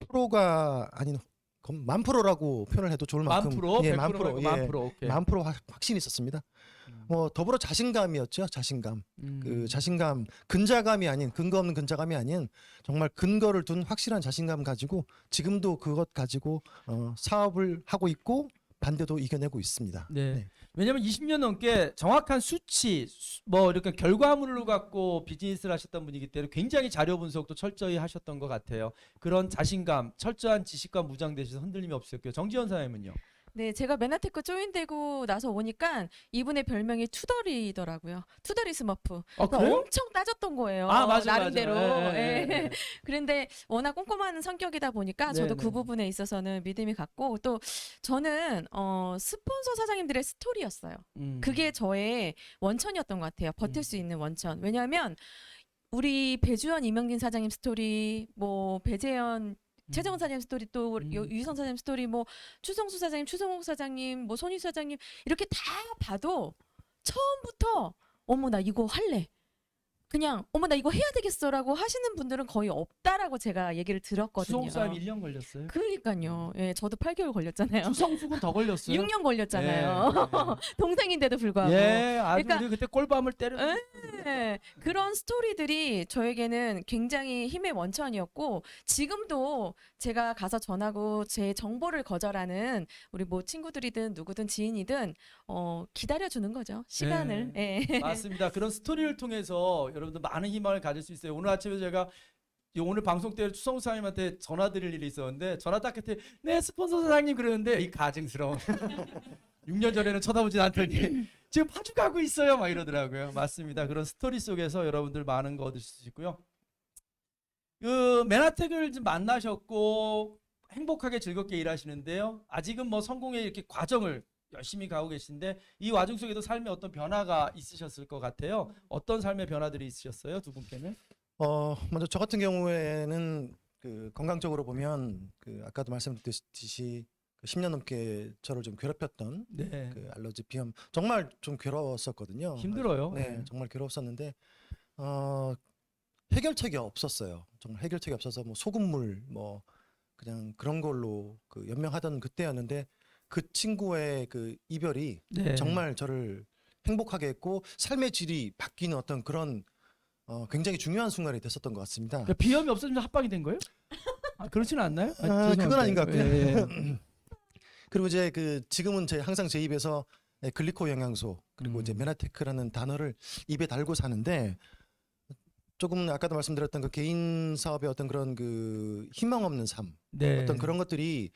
100%가 아닌 만 프로라고 표현을 해도 좋을 만큼 10%, 예, 100% 만 프로, 말고 예, 10%. 오케이. 만 프로 확신이 있었습니다. 뭐 더불어 자신감이었죠. 자신감. 그 자신감, 근자감이 아닌 근거 없는 근자감이 아닌 정말 근거를 둔 확실한 자신감 가지고 지금도 그것 가지고 사업을 하고 있고 반대도 이겨내고 있습니다. 네. 네. 왜냐면 20년 넘게 정확한 수치, 뭐 이렇게 결과물을 갖고 비즈니스를 하셨던 분이기 때문에 굉장히 자료 분석도 철저히 하셨던 것 같아요. 그런 자신감, 철저한 지식과 무장되셔서 흔들림이 없으셨고요. 정지현 사장님은요? 네, 제가 메나테크 조인되고 나서 오니까 이분의 별명이 투덜이더라고요. 투덜이 스머프. 그러니까 그래요? 엄청 따졌던 거예요. 아, 맞아, 나름대로. 맞아. 예. 그런데 워낙 꼼꼼한 성격이다 보니까 저도 네, 그 네. 부분에 있어서는 믿음이 갔고 또 저는 스폰서 사장님들의 스토리였어요. 그게 저의 원천이었던 것 같아요. 버틸 수 있는 원천. 왜냐하면 우리 배주현 이명진 사장님 스토리, 뭐 배재현 최정원 사장님 스토리, 또 유성 사장님 스토리, 뭐 추성수 사장님, 추성욱 사장님, 뭐 손희 사장님 이렇게 다 봐도 처음부터 어머 나 이거 할래. 그냥 어머 나 이거 해야 되겠어라고 하시는 분들은 거의 없다라고 제가 얘기를 들었거든요. 추성욱 사장님 1년 걸렸어요. 그러니까요. 예, 저도 8개월 걸렸잖아요. 추성숙은 더 걸렸어요. 6년 걸렸잖아요. 동생인데도 불구하고. 예, 아주 그러니까- 우리 그때 꼴밤을 때려. 네, 그런 스토리들이 저에게는 굉장히 힘의 원천이었고 지금도 제가 가서 전하고 제 정보를 거절하는 우리 뭐 친구들이든 누구든 지인이든 기다려주는 거죠. 시간을. 예. 맞습니다. 그런 스토리를 통해서 여러분들 많은 희망을 가질 수 있어요. 오늘 아침에 제가 오늘 방송 때 추성우 사장님한테 전화 드릴 일이 있었는데 전화 딱 했더니 네 스폰서 사장님 그러는데 이 가증스러운 6년 전에는 쳐다보진 않더니 지금 파주 가고 있어요 막 이러더라고요. 맞습니다. 그런 스토리 속에서 여러분들 많은 거 얻으실 수 있고요. 그 맨하텍을 좀 만나셨고 행복하게 즐겁게 일하시는데요. 아직은 뭐 성공의 이렇게 과정을 열심히 가고 계신데 이 와중 속에도 삶에 어떤 변화가 있으셨을 것 같아요. 어떤 삶의 변화들이 있으셨어요, 두 분께는? 먼저 저 같은 경우에는 그 건강적으로 보면 그 아까도 말씀드렸듯이 그 10년 넘게 저를 좀 괴롭혔던 네. 그 알러지 비염 정말 좀 괴로웠었거든요. 힘들어요. 네, 정말 괴로웠었는데 해결책이 없었어요. 정말 해결책이 없어서 뭐 소금물 뭐 그냥 그런 걸로 그 연명하던 그때였는데 그 친구의 그 이별이 네. 정말 저를 행복하게 했고 삶의 질이 바뀌는 어떤 그런 굉장히 중요한 순간이 됐었던 것 같습니다. 그러니까 비염이 없어지면서 합방이 된 거예요? 아, 그렇지는 않나요? 그건 아닌 것 같고요. 예, 예. 그리고 이제 그 지금은 항상 제 입에서 글리코 영양소 그리고 이제 음. 메나테크라는 단어를 입에 달고 사는데 조금 아까도 말씀드렸던 그 개인 사업의 어떤 그런 그 희망 없는 삶 네. 어떤 그런 것들이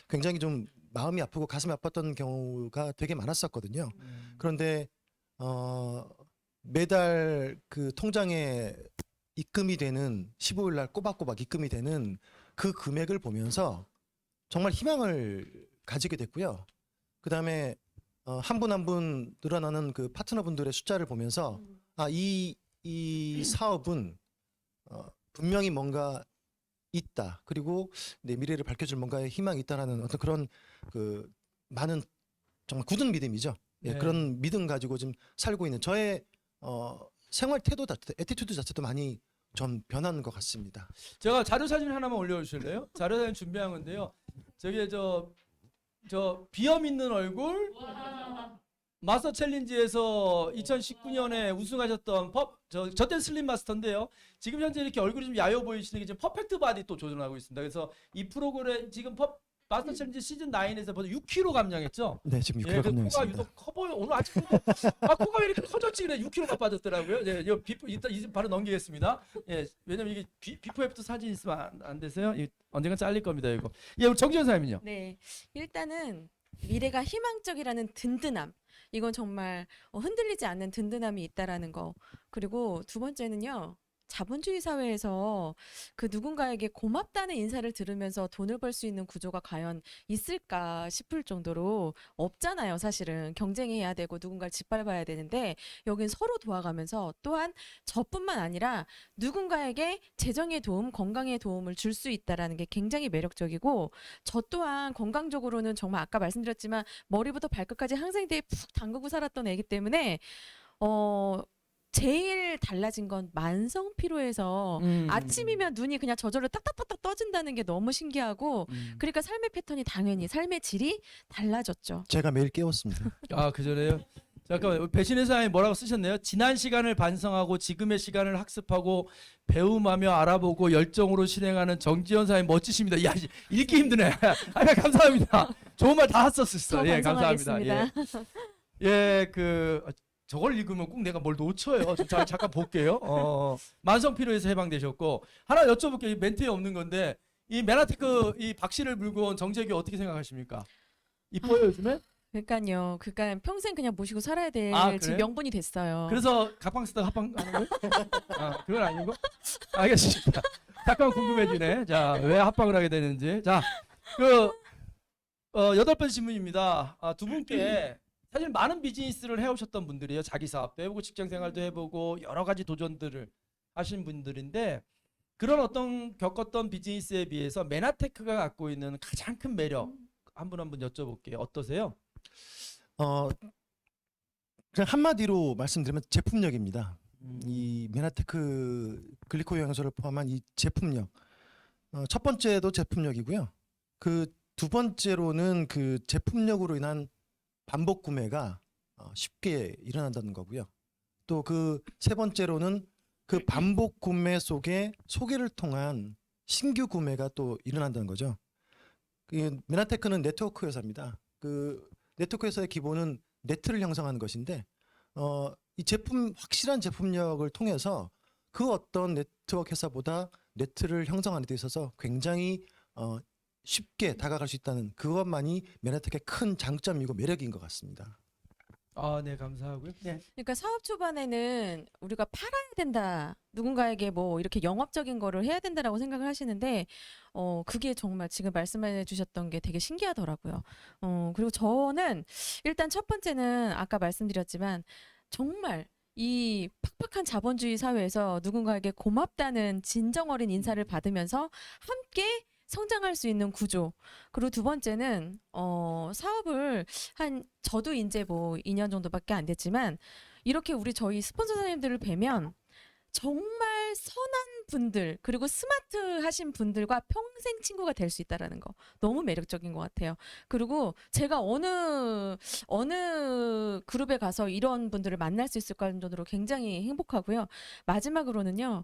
굉장히 좀 마음이 아프고 가슴이 아팠던 경우가 되게 많았었거든요. 그런데 매달 그 통장에 입금이 되는 15일 날 꼬박꼬박 입금이 되는 그 금액을 보면서 정말 희망을 가지게 됐고요. 그다음에 한 분 한 분 늘어나는 그 파트너분들의 숫자를 보면서 이 사업은 분명히 뭔가 있다. 그리고 내 미래를 밝혀줄 뭔가의 희망이 있다라는 어떤 그런 그 많은 정말 굳은 믿음이죠. 예, 네. 그런 믿음 가지고 지금 살고 있는 저의 생활 태도 자체, 애티튜드 자체도 많이 좀 변한 것 같습니다. 제가 자료 사진 하나만 올려주실래요? 자료 사진 준비한 건데요. 저기 저 비염 있는 얼굴 마스터 챌린지에서 2019년에 우승하셨던 저때 슬림 마스터인데요. 지금 현재 이렇게 얼굴이 좀 야여 보이시는 게 지금 퍼펙트 바디 또 조절하고 있습니다. 그래서 이 프로그램 지금 마스터 챌린지 시즌 9에서 벌써 6kg 감량했죠. 네, 지금 6kg 그 코가 감량했습니다. 유독 커 보여. 오늘 아침부터 코가 왜 이렇게 커졌지? 그래 6kg가 빠졌더라고요. 네, 이거 이제 바로 넘기겠습니다. 예, 왜냐면 이게 비포 애프터 사진 있으면 안 되세요? 언젠가 잘릴 겁니다 이거. 예, 우리 정지현 사장님은요. 네. 일단은 미래가 희망적이라는 든든함. 이건 정말 흔들리지 않는 든든함이 있다라는 거. 그리고 두 번째는요. 자본주의 사회에서 그 누군가에게 고맙다는 인사를 들으면서 돈을 벌 수 있는 구조가 과연 있을까 싶을 정도로 없잖아요. 사실은 경쟁해야 되고 누군가를 짓밟아야 되는데 여긴 서로 도와가면서 또한 저뿐만 아니라 누군가에게 재정의 도움, 건강의 도움을 줄 수 있다라는 게 굉장히 매력적이고 저 또한 건강적으로는 정말 아까 말씀드렸지만 머리부터 발끝까지 항생제에 푹 담그고 살았던 애기 때문에 제일 달라진 건 만성 피로에서 아침이면 눈이 그냥 저절로 딱딱딱딱 떠진다는 게 너무 신기하고 그러니까 삶의 패턴이 당연히 삶의 질이 달라졌죠. 제가 매일 깨웠습니다. 아, 그전에요? 잠깐만, 배신회사에 뭐라고 쓰셨네요? 지난 시간을 반성하고 지금의 시간을 학습하고 배움하며 알아보고 열정으로 실행하는 정지현 사님 멋지십니다. 야, 읽기 힘드네. 아, 감사합니다. 좋은 말 다 더 썼었어. 예, 감사합니다. 반성하겠습니다. 예, 저걸 읽으면 꼭 내가 뭘 놓쳐요. 잠깐 볼게요. 만성 피로에서 해방되셨고 하나 여쭤볼게요. 이 멘트에 없는 건데 이 메나테크 이 박씨를 물고 온 정재규 어떻게 생각하십니까? 이뻐요 요즘에? 그러니까요. 그러니까 평생 그냥 모시고 살아야 될 아, 그래요? 지금 명분이 됐어요. 그래서 각방 쓰다가 합방 하는 거예요? 아, 그건 아니고? 알겠습니다. 잠깐 궁금해지네. 자, 왜 합방을 하게 되는지. 자, 여덟 번째 질문입니다. 두 분께 사실 많은 비즈니스를 해오셨던 분들이에요. 자기 사업도 해보고 직장 생활도 해보고 여러 가지 도전들을 하신 분들인데 그런 어떤 겪었던 비즈니스에 비해서 메나테크가 갖고 있는 가장 큰 매력 한 분 한 분 여쭤볼게요. 어떠세요? 그냥 한마디로 말씀드리면 제품력입니다. 이 메나테크 글리코 영양소를 포함한 이 제품력. 첫 번째도 제품력이고요. 그 두 번째로는 그 제품력으로 인한 반복 구매가 쉽게 일어난다는 거고요. 또 그 세 번째로는 그 반복 구매 속에 소개를 통한 신규 구매가 또 일어난다는 거죠. 그 메나테크는 네트워크 회사입니다. 그 네트워크 회사의 기본은 네트를 형성하는 것인데 이 제품 확실한 제품력을 통해서 그 어떤 네트워크 회사보다 네트를 형성하는 데 있어서 굉장히 쉽게 다가갈 수 있다는 그것만이 메나테크의 큰 장점이고 매력인 것 같습니다. 아, 네, 감사하고요. 네. 그러니까 사업 초반에는 우리가 팔아야 된다. 누군가에게 뭐 이렇게 영업적인 거를 해야 된다라고 생각을 하시는데 그게 정말 지금 말씀해 주셨던 게 되게 신기하더라고요. 그리고 저는 일단 첫 번째는 아까 말씀드렸지만 정말 이 팍팍한 자본주의 사회에서 누군가에게 고맙다는 진정 어린 인사를 받으면서 함께 성장할 수 있는 구조. 그리고 두 번째는 사업을 저도 이제 뭐 2년 정도밖에 안 됐지만 이렇게 저희 스폰서 사장님들을 뵈면 정말 선한 분들 그리고 스마트하신 분들과 평생 친구가 될 수 있다라는 거 너무 매력적인 것 같아요. 그리고 제가 어느 그룹에 가서 이런 분들을 만날 수 있을까 하는 정도로 굉장히 행복하고요. 마지막으로는요.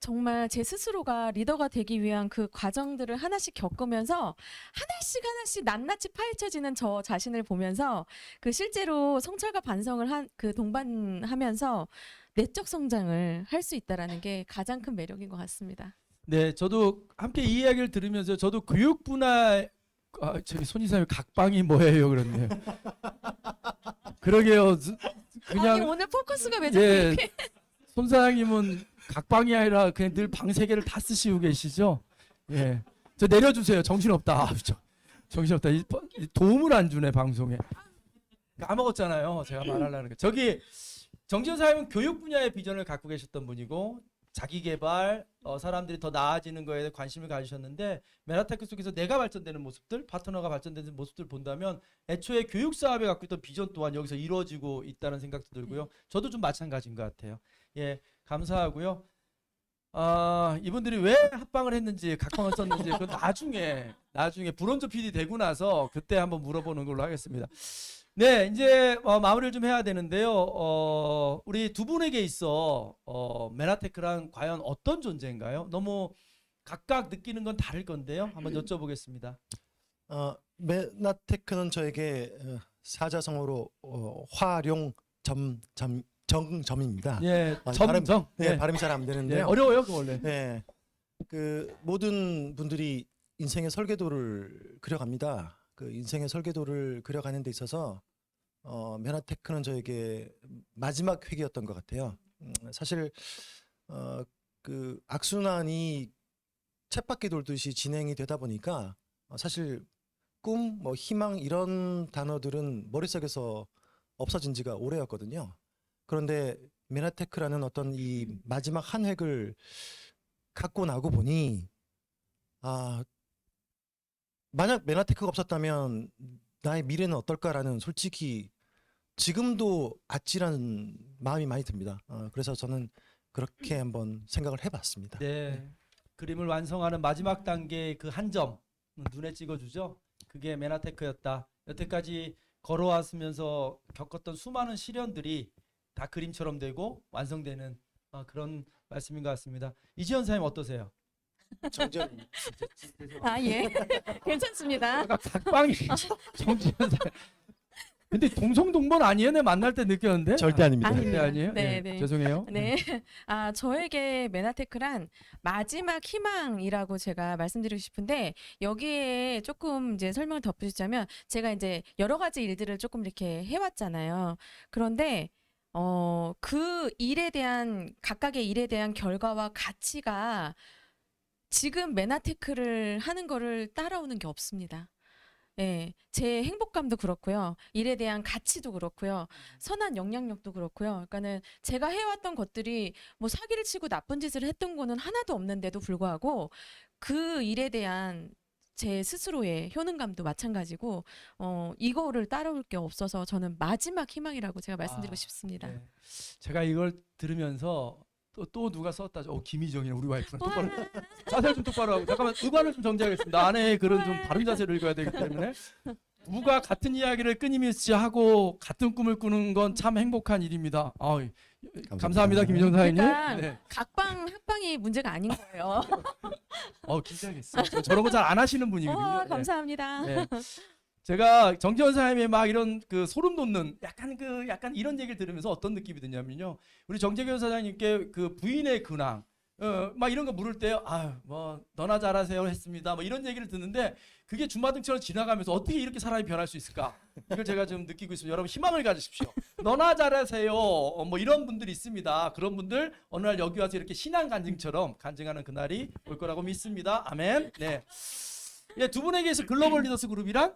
정말 제 스스로가 리더가 되기 위한 그 과정들을 하나씩 겪으면서 하나씩 낱낱이 파헤쳐지는 저 자신을 보면서 그 실제로 성찰과 반성을 동반하면서 내적 성장을 할 수 있다라는 게 가장 큰 매력인 것 같습니다. 네, 저도 함께 이 이야기를 들으면서 저도 교육부나 저기 손 이사님 각방이 뭐예요 그랬네요. 그러게요. 아니 그냥 오늘 포커스가 왜 자꾸 예, 이렇게 손 사장님은 각방이 아니라 그냥 늘 방 세 개를 다 쓰시고 계시죠? 예, 저 내려주세요. 정신없다. 정신없다. 이 도움을 안 주네 방송에. 까먹었잖아요. 제가 말하려는 거. 저기 정지현 사장님은 교육 분야의 비전을 갖고 계셨던 분이고 자기 개발, 사람들이 더 나아지는 거에 대해 관심을 가지셨는데 메나테크 속에서 내가 발전되는 모습들, 파트너가 발전되는 모습들 본다면 애초에 교육 사업에 갖고 있던 비전 또한 여기서 이루어지고 있다는 생각도 들고요. 저도 좀 마찬가지인 것 같아요. 예, 감사하고요. 이분들이 왜 합방을 했는지 각방을 썼는지 그건 나중에 브론즈 PD 되고 나서 그때 한번 물어보는 걸로 하겠습니다. 네, 이제 마무리를 좀 해야 되는데요. 우리 두 분에게 있어 메나테크란 과연 어떤 존재인가요? 너무 각각 느끼는 건 다를 건데요. 한번 여쭤보겠습니다. 메나테크는 저에게 사자성어로 화룡 정점입니다. 예, 발음, 점정. 네, 예, 발음이 잘 안 예, 되는데요. 어려워요, 그 원래. 네, 그 모든 분들이 인생의 설계도를 그려갑니다. 그 인생의 설계도를 그려가는 데 있어서 메나테크는 저에게 마지막 획이었던 것 같아요. 사실 그 악순환이 쳇바퀴 돌듯이 진행이 되다 보니까 사실 꿈, 뭐 희망 이런 단어들은 머릿속에서 없어진 지가 오래였거든요. 그런데 메나테크라는 어떤 이 마지막 한 획을 갖고 나고 보니 만약 메나테크가 없었다면 나의 미래는 어떨까라는 솔직히 지금도 아찔한 마음이 많이 듭니다. 그래서 저는 그렇게 한번 생각을 해봤습니다. 네. 그림을 완성하는 마지막 단계 그 한 점 눈에 찍어주죠. 그게 메나테크였다. 여태까지 걸어왔으면서 겪었던 수많은 시련들이 다 그림처럼 되고 완성되는 그런 말씀인 것 같습니다. 이지연 사님 어떠세요? 정전 아, 예. 괜찮습니다. 아까 각방이 정지현 사님. 근데 동성동본 아니에요? 내 만날 때 느꼈는데. 절대 아닙니다. 절대 아니에요? 네, 예, 네. 죄송해요. 네. 아, 저에게 메나테크란 마지막 희망이라고 제가 말씀드리고 싶은데 여기에 조금 이제 설명을 덧붙이자면 제가 이제 여러 가지 일들을 조금 이렇게 해왔잖아요. 그런데 그 일에 대한 각각의 일에 대한 결과와 가치가 지금 메나테크를 하는 거를 따라오는 게 없습니다. 예, 제 행복감도 그렇고요. 일에 대한 가치도 그렇고요. 선한 영향력도 그렇고요. 그러니까는 제가 해왔던 것들이 뭐 사기를 치고 나쁜 짓을 했던 거는 하나도 없는데도 불구하고 그 일에 대한 제 스스로의 효능감도 마찬가지고 이거를 따라올 게 없어서 저는 마지막 희망이라고 제가 말씀드리고 싶습니다. 네. 제가 이걸 들으면서 또 누가 썼다. 김희정이네 우리 와이프는 똑바로 자세를 좀 똑바로 하고 잠깐만 의관을 좀 정지하겠습니다. 아내의 글은 좀 바른 자세로 읽어야 되기 때문에 부부가 같은 이야기를 끊임없이 하고 같은 꿈을 꾸는 건 참 행복한 일입니다. 감사합니다 김희정 사장님. 그러니까 네. 각방 학방이 문제가 아닌 거예요. 긴장했어요. 저런 거 잘 안 하시는 분이거든요. 네. 감사합니다. 네. 제가 정지현 사장님의 막 이런 그 소름 돋는 약간 이런 얘기를 들으면서 어떤 느낌이 드냐면요. 우리 정재균 사장님께 그 부인의 근황 막 이런 거 물을 때요. 뭐 너나 잘하세요 했습니다. 뭐 이런 얘기를 듣는데 그게 주마등처럼 지나가면서 어떻게 이렇게 사람이 변할 수 있을까? 이걸 제가 좀 느끼고 있습니다. 여러분 희망을 가지십시오. 너나 잘하세요. 뭐 이런 분들이 있습니다. 그런 분들 어느 날 여기 와서 이렇게 신앙 간증처럼 간증하는 그날이 올 거라고 믿습니다. 아멘. 네. 예, 두 분에게서 글로벌 리더스 그룹이란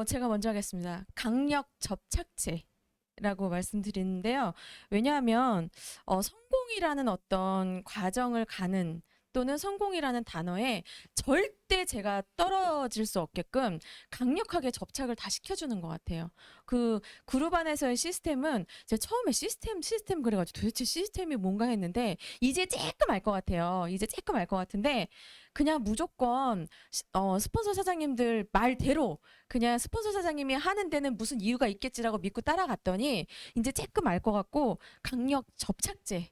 제가 먼저 하겠습니다. 강력 접착제라고 말씀드리는데요. 왜냐하면 성공이라는 어떤 과정을 가는 또는 성공이라는 단어에 절대 제가 떨어질 수 없게끔 강력하게 접착을 다 시켜주는 것 같아요. 그 그룹 안에서의 시스템은 제가 처음에 시스템 그래가지고 도대체 시스템이 뭔가 했는데 이제 조금 알 것 같아요. 이제 조금 알 것 같은데 그냥 무조건 스폰서 사장님들 말대로 그냥 스폰서 사장님이 하는 데는 무슨 이유가 있겠지라고 믿고 따라갔더니 이제 조금 알 것 같고 강력 접착제.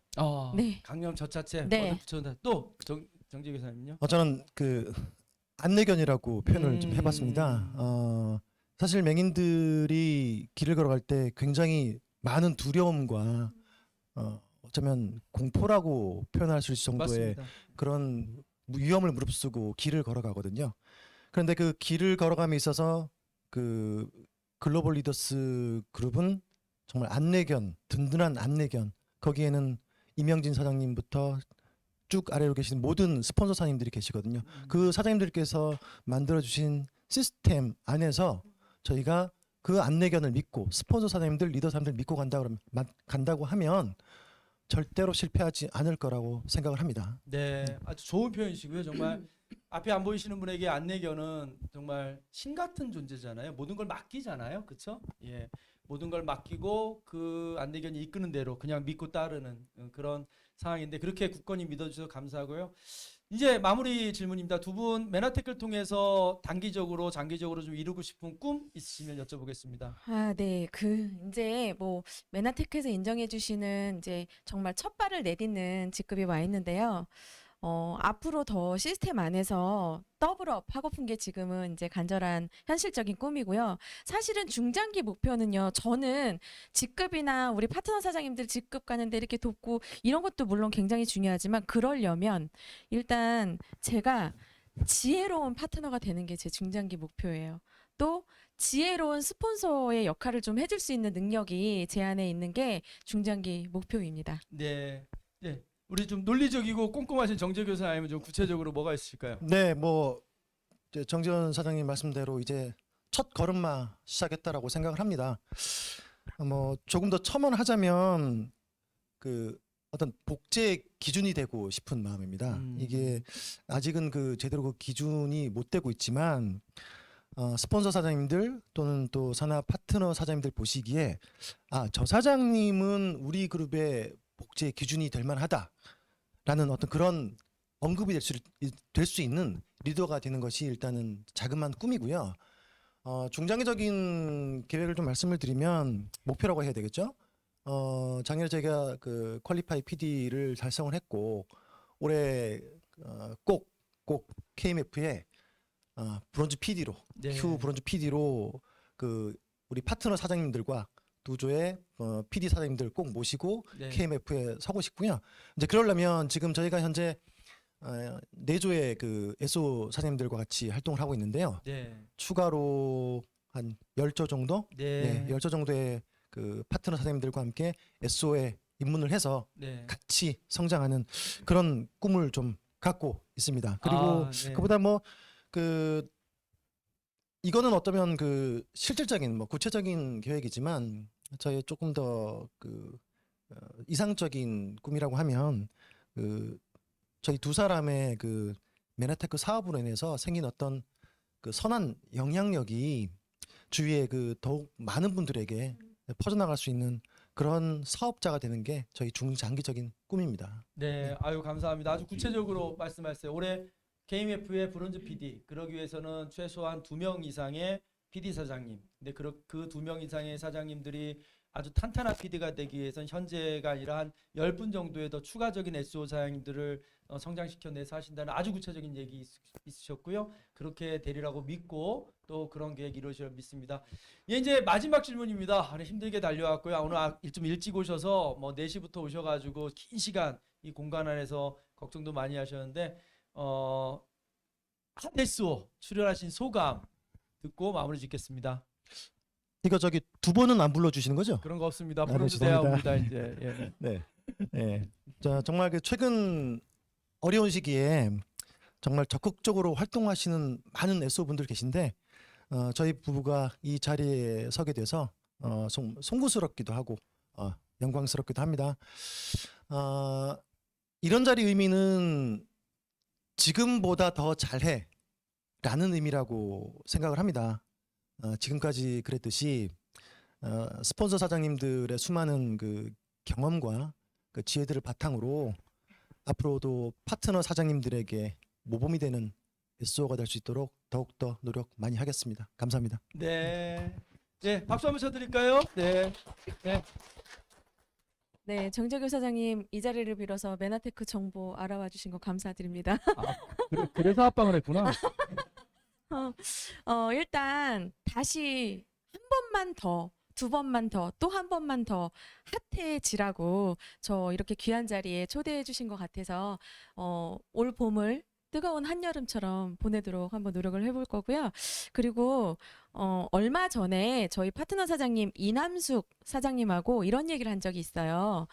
네. 강력 저차체 네. 또 정재 교사님요? 저는 그 안내견이라고 표현을 좀 해봤습니다. 사실 맹인들이 길을 걸어갈 때 굉장히 많은 두려움과 어쩌면 공포라고 표현할 수 있을 정도의 맞습니다. 그런 위험을 무릅쓰고 길을 걸어가거든요. 그런데 그 길을 걸어감에 있어서 그 글로벌 리더스 그룹은 정말 안내견, 든든한 안내견. 거기에는 이명진 사장님부터 쭉 아래로 계시는 모든 스폰서 사장님들이 계시거든요. 그 사장님들께서 만들어주신 시스템 안에서 저희가 그 안내견을 믿고 스폰서 사장님들, 리더 사람들 믿고 간다고 하면 절대로 실패하지 않을 거라고 생각을 합니다. 네, 아주 좋은 표현이시고요. 정말 앞에 안 보이시는 분에게 안내견은 정말 신 같은 존재잖아요. 모든 걸 맡기잖아요, 그렇죠? 예, 모든 걸 맡기고 그 안내견이 이끄는 대로 그냥 믿고 따르는 그런 상황인데 그렇게 굳건히 믿어주셔서 감사하고요. 이제 마무리 질문입니다. 두 분 메나테크를 통해서 단기적으로 장기적으로 좀 이루고 싶은 꿈 있으시면 여쭤보겠습니다. 네. 이제 뭐 메나테크에서 인정해 주시는 이제 정말 첫 발을 내딛는 직급이 와 있는데요. 앞으로 더 시스템 안에서 더블업 하고픈 게 지금은 이제 간절한 현실적인 꿈이고요. 사실은 중장기 목표는요. 저는 직급이나 우리 파트너 사장님들 직급 가는데 이렇게 돕고 이런 것도 물론 굉장히 중요하지만 그러려면 일단 제가 지혜로운 파트너가 되는 게 제 중장기 목표예요. 또 지혜로운 스폰서의 역할을 좀 해줄 수 있는 능력이 제 안에 있는 게 중장기 목표입니다. 네, 네. 우리 좀 논리적이고 꼼꼼하신 정재 교사님은 좀 구체적으로 뭐가 있으실까요? 네, 뭐 이제 정지원 사장님 말씀대로 이제 첫 걸음마 시작했다라고 생각을 합니다. 뭐 조금 더 첨언하자면 그 어떤 복제 기준이 되고 싶은 마음입니다. 이게 아직은 그 제대로 그 기준이 못 되고 있지만 스폰서 사장님들 또는 또 산하 파트너 사장님들 보시기에 저 사장님은 우리 그룹의 복제 기준이 될 만하다라는 어떤 그런 언급이 될 수 있는 리더가 되는 것이 일단은 자그마한 꿈이고요. 중장기적인 계획을 좀 말씀을 드리면 목표라고 해야 되겠죠. 작년에 제가 그 퀄리파이 PD를 달성을 했고 올해 꼭 KMF에 브론즈 PD로 네. Q 브론즈 PD로 그 우리 파트너 사장님들과 두 조의 PD 사장님들 꼭 모시고 네. KMF에 서고 싶고요. 이제 그러려면 지금 저희가 현재 네 조의 그 SO 사장님들과 같이 활동을 하고 있는데요. 네. 추가로 한 10조 정도? 네. 10조 정도의 그 파트너 사장님들과 함께 SO에 입문을 해서 네. 같이 성장하는 그런 꿈을 좀 갖고 있습니다. 그리고 네. 그보다 뭐 그 이거는 어쩌면 그 실질적인 뭐 구체적인 계획이지만 저희 조금 더 그 이상적인 꿈이라고 하면 그 저희 두 사람의 그 메나테크 사업으로 인해서 생긴 어떤 그 선한 영향력이 주위에 그 더욱 많은 분들에게 퍼져나갈 수 있는 그런 사업자가 되는 게 저희 중장기적인 꿈입니다. 네, 아유 감사합니다. 아주 구체적으로 말씀하셨어요. 올해 KMF의 브론즈 PD 그러기 위해서는 최소한 2명 이상의 PD 사장님. 근데 그 2명 이상의 사장님들이 아주 탄탄한 PD가 되기 위해서는 현재가 아니라 한 10분 정도의 더 추가적인 SO 사장님들을 성장시켜내서 하신다는 아주 구체적인 얘기 있으셨고요. 그렇게 되리라고 믿고 또 그런 계획 이루어질 믿습니다. 예, 이제 마지막 질문입니다. 힘들게 달려왔고요. 오늘 좀 일찍 오셔서 뭐 4시부터 오셔가지고 긴 시간 이 공간 안에서 걱정도 많이 하셨는데 한 SO 출연하신 소감 듣고 마무리 짓겠습니다. 이거 저기 두 번은 안 불러주시는 거죠? 그런 거 없습니다. 네, 불러주세요. 죄송합니다. 옵니다 이제. 예. 네. 네. 자, 정말 그 최근 어려운 시기에 정말 적극적으로 활동하시는 많은 SO 분들 계신데 저희 부부가 이 자리에 서게 돼서 송구스럽기도 하고 영광스럽기도 합니다. 이런 자리 의미는 지금보다 더 잘해 라는 의미라고 생각을 합니다. 지금까지 그랬듯이 스폰서 사장님들의 수많은 그 경험과 그 지혜들을 바탕으로 앞으로도 파트너 사장님들에게 모범이 되는 SO가 될 수 있도록 더욱더 노력 많이 하겠습니다. 감사합니다. 네. 네, 박수 한번 쳐드릴까요? 네. 네. 네, 정재규 사장님 이 자리를 빌어서 메나테크 정보 알아와 주신 거 감사드립니다. 그래서 합방을 했구나. 일단 다시 한 번만 더, 두 번만 더, 또 한 번만 더 핫해지라고 저 이렇게 귀한 자리에 초대해 주신 것 같아서 올 봄을 뜨거운 한여름처럼 보내도록 한번 노력을 해볼 거고요. 그리고 얼마 전에 저희 파트너 사장님 이남숙 사장님하고 이런 얘기를 한 적이 있어요.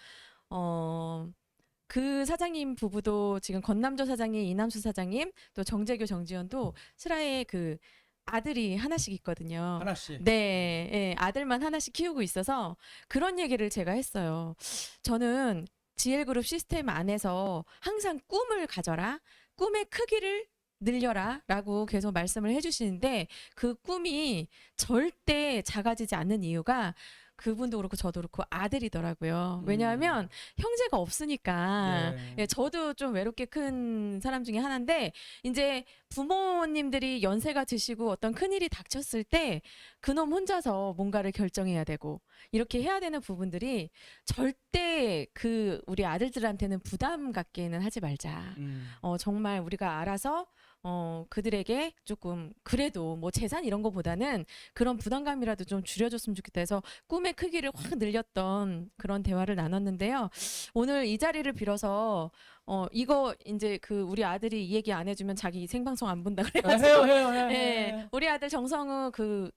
그 사장님 부부도 지금 건남조 사장님, 이남수 사장님, 또 정재규, 정지현도 슬하에 그 아들이 하나씩 있거든요. 하나씩. 네, 예, 아들만 하나씩 키우고 있어서 그런 얘기를 제가 했어요. 저는 GL그룹 시스템 안에서 항상 꿈을 가져라, 꿈의 크기를 늘려라 라고 계속 말씀을 해주시는데 그 꿈이 절대 작아지지 않는 이유가 그분도 그렇고 저도 그렇고 아들이더라고요. 왜냐하면 형제가 없으니까. 네. 예, 저도 좀 외롭게 큰 사람 중에 하나인데 이제 부모님들이 연세가 드시고 어떤 큰일이 닥쳤을 때 그놈 혼자서 뭔가를 결정해야 되고 이렇게 해야 되는 부분들이 절대 그 우리 아들들한테는 부담 갖게는 하지 말자. 정말 우리가 알아서 그들에게 조금 그래도 뭐 재산 이런 거보다는 그런 부담감이라도 좀 줄여줬으면 좋겠다 해서 꿈의 크기를 확 늘렸던 그런 대화를 나눴는데요. 오늘 이 자리를 빌어서 이거 이제 그 우리 아들이 이 얘기 안 해주면 자기 생방송 안 본다 그래가지고 해요. 네, 우리 아들 정성우 그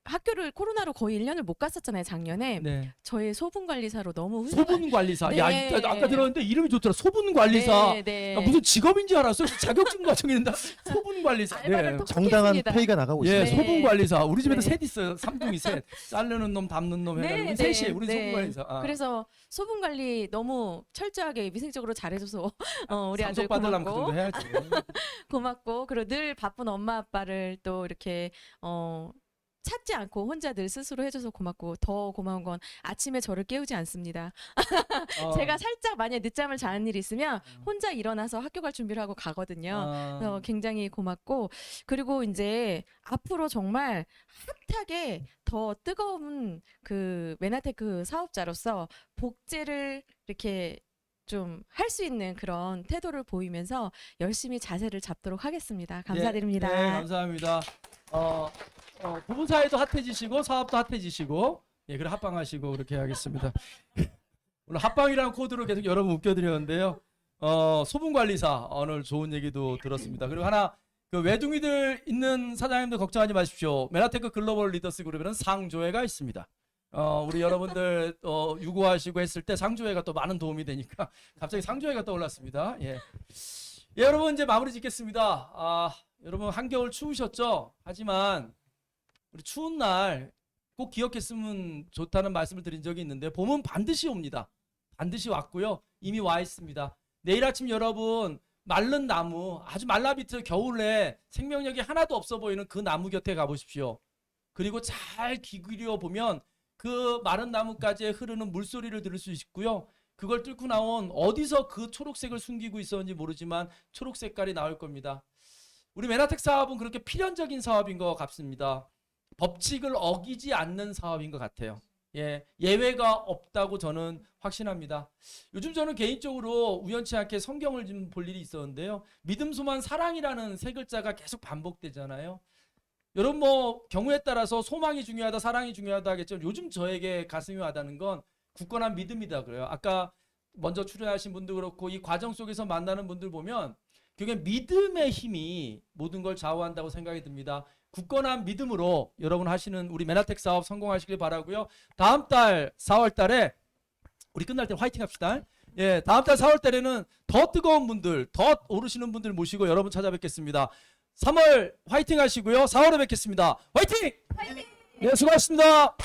학교를 코로나로 거의 1년을 못 갔었잖아요, 작년에. 네. 저의 소분 관리사로 너무 훌륭한 소분 관리사. 네. 야, 아까 들었는데 이름이 좋더라. 소분 관리사. 네, 네. 야, 무슨 직업인 줄 알았어. 자격증 과정이 있는다. 소분 관리사. 알바를 또 정당한 했습니다. 페이가 나가고 예, 있습니다. 네. 소분 관리사. 우리 집에도 네. 셋 있어요. 삼둥이 셋. 자르는 놈, 담는 놈 해가지고 셋이 우리 소분 관리사. 아. 그래서 소분 관리 너무 철저하게 위생적으로 잘해줘서 우리 아들 상속 받으려면 그 고맙고 정도 해야지. 고맙고 그리고 늘 바쁜 엄마 아빠를 또 이렇게 찾지 않고 혼자 늘 스스로 해줘서 고맙고 더 고마운 건 아침에 저를 깨우지 않습니다. 제가 살짝 만약 늦잠을 자는 일이 있으면 혼자 일어나서 학교 갈 준비를 하고 가거든요. 그래서 굉장히 고맙고 그리고 이제 앞으로 정말 핫하게 더 뜨거운 그 메나테크 사업자로서 복제를 이렇게 좀 할 수 있는 그런 태도를 보이면서 열심히 자세를 잡도록 하겠습니다. 감사드립니다. 네, 감사합니다. 부부 사이도 핫해지시고 사업도 핫해지시고 예, 그래 합방하시고 그렇게 하겠습니다. 오늘 합방이라는 코드로 계속 여러분 웃겨드렸는데요. 소분관리사 오늘 좋은 얘기도 들었습니다. 그리고 하나 그 외둥이들 있는 사장님들 걱정하지 마십시오. 메나테크 글로벌 리더스 그룹에는 상조회가 있습니다. 우리 여러분들 유고하시고 했을 때 상조회가 또 많은 도움이 되니까 갑자기 상조회가 떠올랐습니다. 예. 예, 여러분 이제 마무리 짓겠습니다. 여러분 한겨울 추우셨죠? 하지만 우리 추운 날 꼭 기억했으면 좋다는 말씀을 드린 적이 있는데 봄은 반드시 옵니다. 반드시 왔고요. 이미 와 있습니다. 내일 아침 여러분 마른 나무 아주 말라비틀 겨울에 생명력이 하나도 없어 보이는 그 나무 곁에 가보십시오. 그리고 잘 귀 기울여 보면 그 마른 나무까지 흐르는 물소리를 들을 수 있고요. 그걸 뚫고 나온 어디서 그 초록색을 숨기고 있었는지 모르지만 초록 색깔이 나올 겁니다. 우리 메나텍 사업은 그렇게 필연적인 사업인 것 같습니다. 법칙을 어기지 않는 사업인 것 같아요. 예, 예외가 없다고 저는 확신합니다. 요즘 저는 개인적으로 우연치 않게 성경을 좀 볼 일이 있었는데요. 믿음, 소망, 사랑이라는 세 글자가 계속 반복되잖아요. 여러분 뭐 경우에 따라서 소망이 중요하다, 사랑이 중요하다 하겠죠. 요즘 저에게 가슴이 와닿는 건 굳건한 믿음이다 그래요. 아까 먼저 출연하신 분도 그렇고 이 과정 속에서 만나는 분들 보면 그게 믿음의 힘이 모든 걸 좌우한다고 생각이 듭니다. 굳건한 믿음으로 여러분 하시는 우리 메나텍 사업 성공하시길 바라고요. 다음 달 4월 달에 우리 끝날 때 화이팅 합시다. 예, 다음 달 4월 달에는 더 뜨거운 분들, 더 오르시는 분들 모시고 여러분 찾아뵙겠습니다. 3월 화이팅 하시고요. 4월에 뵙겠습니다. 화이팅! 네, 수고하셨습니다.